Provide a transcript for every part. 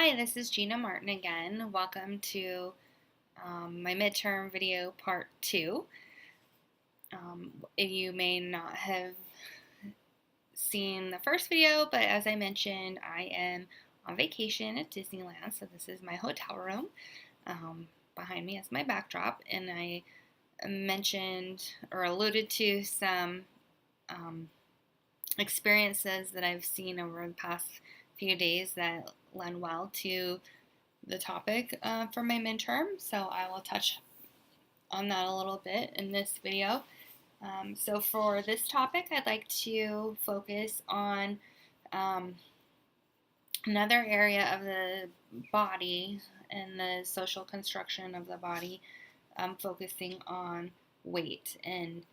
Hi, this is Gina Martin again. Welcome to my midterm video part 2. You may not have seen the first video, but as I mentioned, I am on vacation at Disneyland, so this is my hotel room. Behind me is my backdrop, and I mentioned or alluded to some experiences that I've seen over the past few days that lend well to the topic for my midterm, so I will touch on that a little bit in this video. So for this topic, I'd like to focus on another area of the body and the social construction of the body, focusing on weight and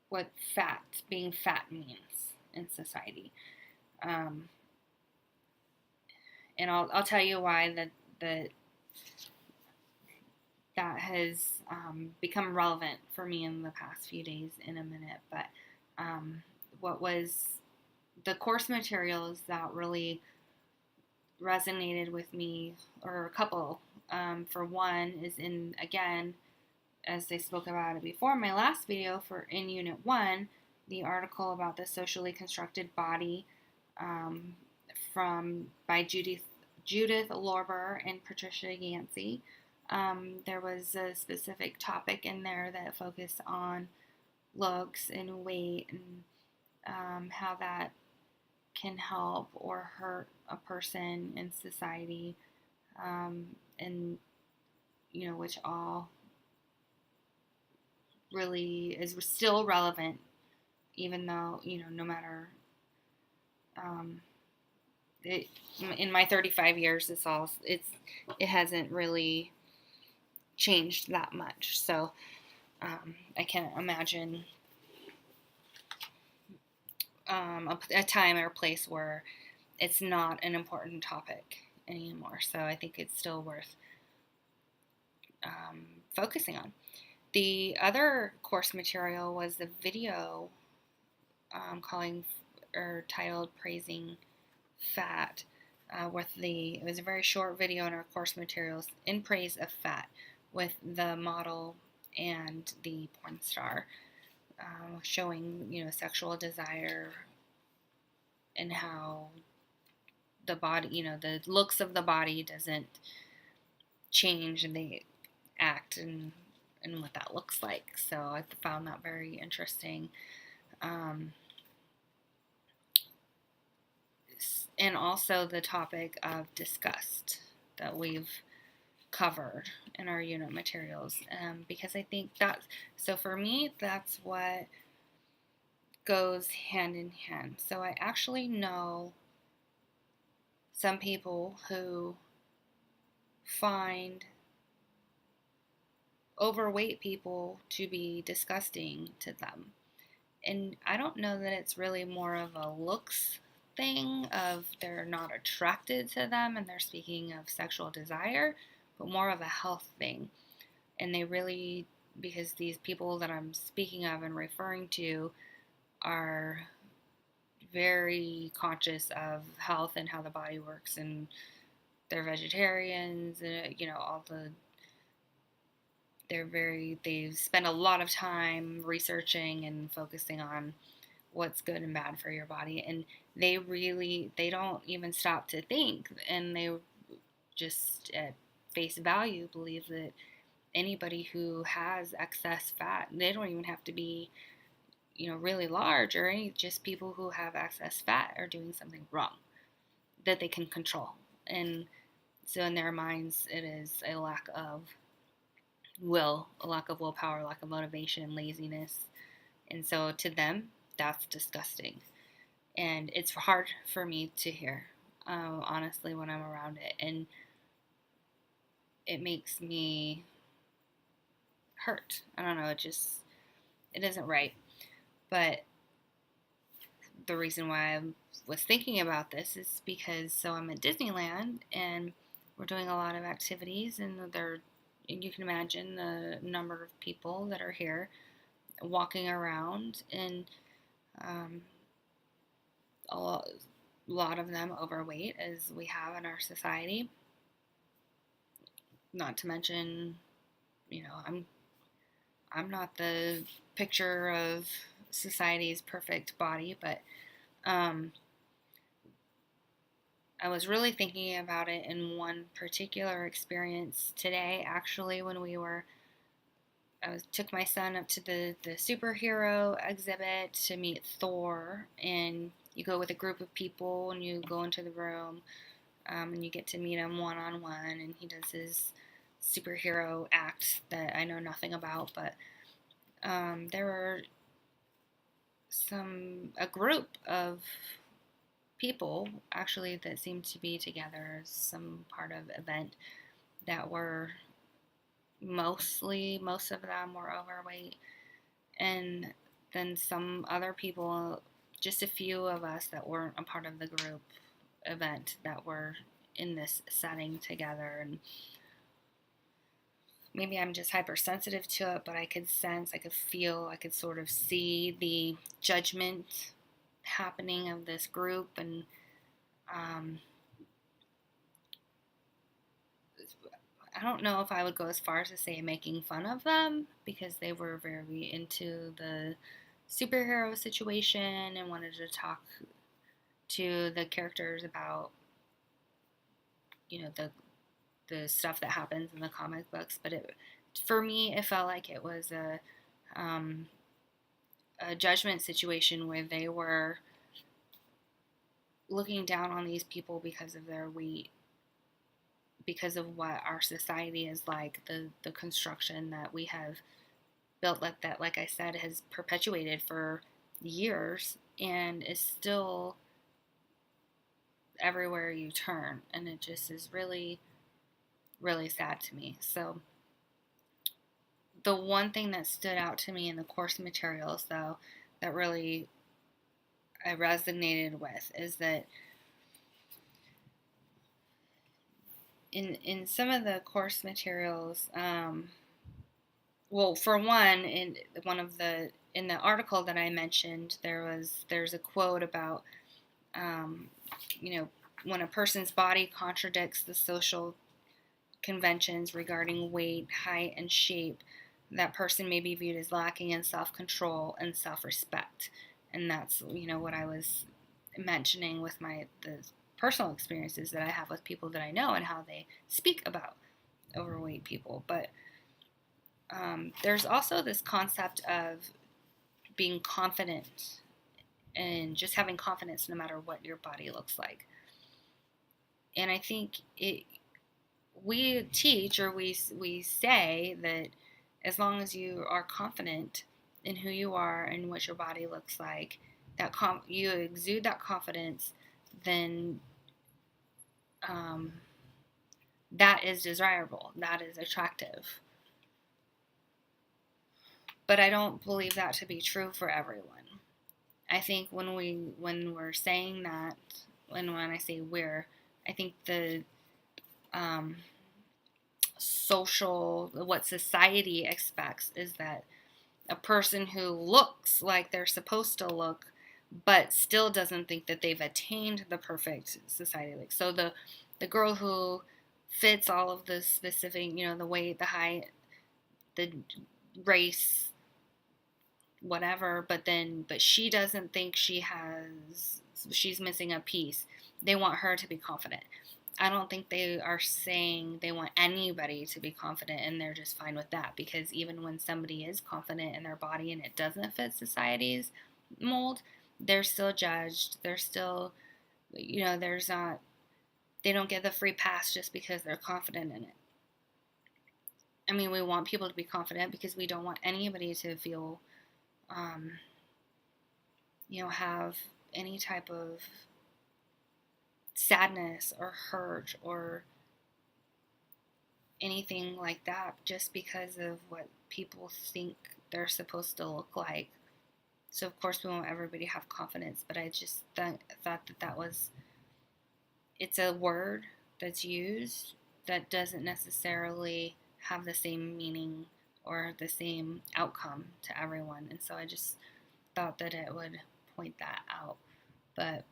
what being fat means in society. And I'll tell you why that has become relevant for me in the past few days in a minute. But what was the course materials that really resonated with me, or a couple. For one, is again, as I spoke about it before, my last video in Unit 1, the article about the socially constructed body by Judith Lorber and Patricia Yancey. There was a specific topic in there that focused on looks and weight and how that can help or hurt a person in society, and which all really is still relevant, even though no matter in my 35 years, it hasn't really changed that much. So I can't imagine a time or place where it's not an important topic anymore. So I think it's still worth focusing on. The other course material was the video titled "Praising Fat." It was a very short video in our course materials in praise of fat, with the model and the porn star, showing sexual desire and how the body, the looks of the body doesn't change, and they act and what that looks like. So I found that very interesting. And also the topic of disgust that we've covered in our unit materials, because I think so for me, that's what goes hand in hand. So I actually know some people who find overweight people to be disgusting to them. And I don't know that it's really more of a looks thing, of they're not attracted to them and they're speaking of sexual desire, but more of a health thing. And they really, because these people that I'm speaking of and referring to are very conscious of health and how the body works, and they're vegetarians, and they spend a lot of time researching and focusing on what's good and bad for your body, and they don't even stop to think, and they just at face value believe that anybody who has excess fat, they don't even have to be really large, or just people who have excess fat are doing something wrong that they can control. And so in their minds, it is a lack of willpower, lack of motivation, laziness. And so to them, that's disgusting. And it's hard for me to hear, honestly, when I'm around it. And it makes me hurt. I don't know, it isn't right. But the reason why I was thinking about this is because, I'm at Disneyland, and we're doing a lot of activities, and you can imagine the number of people that are here walking around, and Um, a lot of them overweight, as we have in our society. Not to mention, I'm not the picture of society's perfect body, but um, I was really thinking about it in one particular experience today, actually, when took my son up to the superhero exhibit to meet Thor, and you go with a group of people and you go into the room, and you get to meet him one on one, and he does his superhero act that I know nothing about, but there were a group of people actually that seemed to be together as some part of event that were most of them were overweight, and then some other people, just a few of us that weren't a part of the group event that were in this setting together. And maybe I'm just hypersensitive to it, but I could sense, I could feel, I could sort of see the judgment happening of this group. And I don't know if I would go as far as to say making fun of them, because they were very into the superhero situation and wanted to talk to the characters about, the stuff that happens in the comic books. But for me, it felt like it was um, a judgment situation where they were looking down on these people because of their weight, because of what our society is like, the construction that we have built, that, like I said, has perpetuated for years and is still everywhere you turn. And it just is really, really sad to me. So the one thing that stood out to me in the course materials, though, that really I resonated with, is that in some of the course materials, well, for one, in the article that I mentioned, there's a quote about, um, when a person's body contradicts the social conventions regarding weight, height, and shape, that person may be viewed as lacking in self-control and self-respect. And that's, what I was mentioning with the personal experiences that I have with people that I know and how they speak about overweight people. But there's also this concept of being confident and just having confidence no matter what your body looks like. And I think we teach, or we say that as long as you are confident in who you are and what your body looks like, that you exude that confidence, then that is desirable, that is attractive. But I don't believe that to be true for everyone. I think when we're saying that, when I say we're, I think the what society expects is that a person who looks like they're supposed to look, but still doesn't think that they've attained the perfect society. Like, so the girl who fits all of the specific, the weight, the height, the race, whatever, but she doesn't think she's missing a piece. They want her to be confident. I don't think they are saying they want anybody to be confident, and they're just fine with that, because even when somebody is confident in their body and it doesn't fit society's mold, they're still judged. They're still, they don't get the free pass just because they're confident in it. I mean, we want people to be confident because we don't want anybody to feel, have any type of sadness or hurt or anything like that just because of what people think they're supposed to look like. So of course we want everybody to have confidence, but I just thought that it's a word that's used that doesn't necessarily have the same meaning or the same outcome to everyone. And so I just thought that it would point that out. But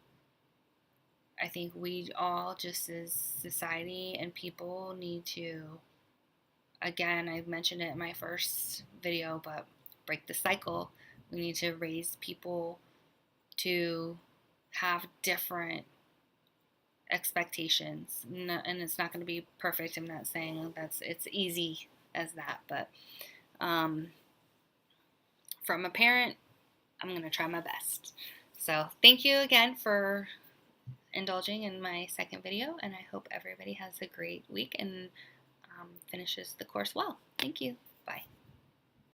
I think we all, just as society and people, need to, again, I mentioned it in my first video, but break the cycle. We need to raise people to have different expectations, and it's not going to be perfect. I'm not saying it's easy as that, but from a parent, I'm going to try my best. So thank you again for indulging in my second video, and I hope everybody has a great week and finishes the course well. Thank you. Bye.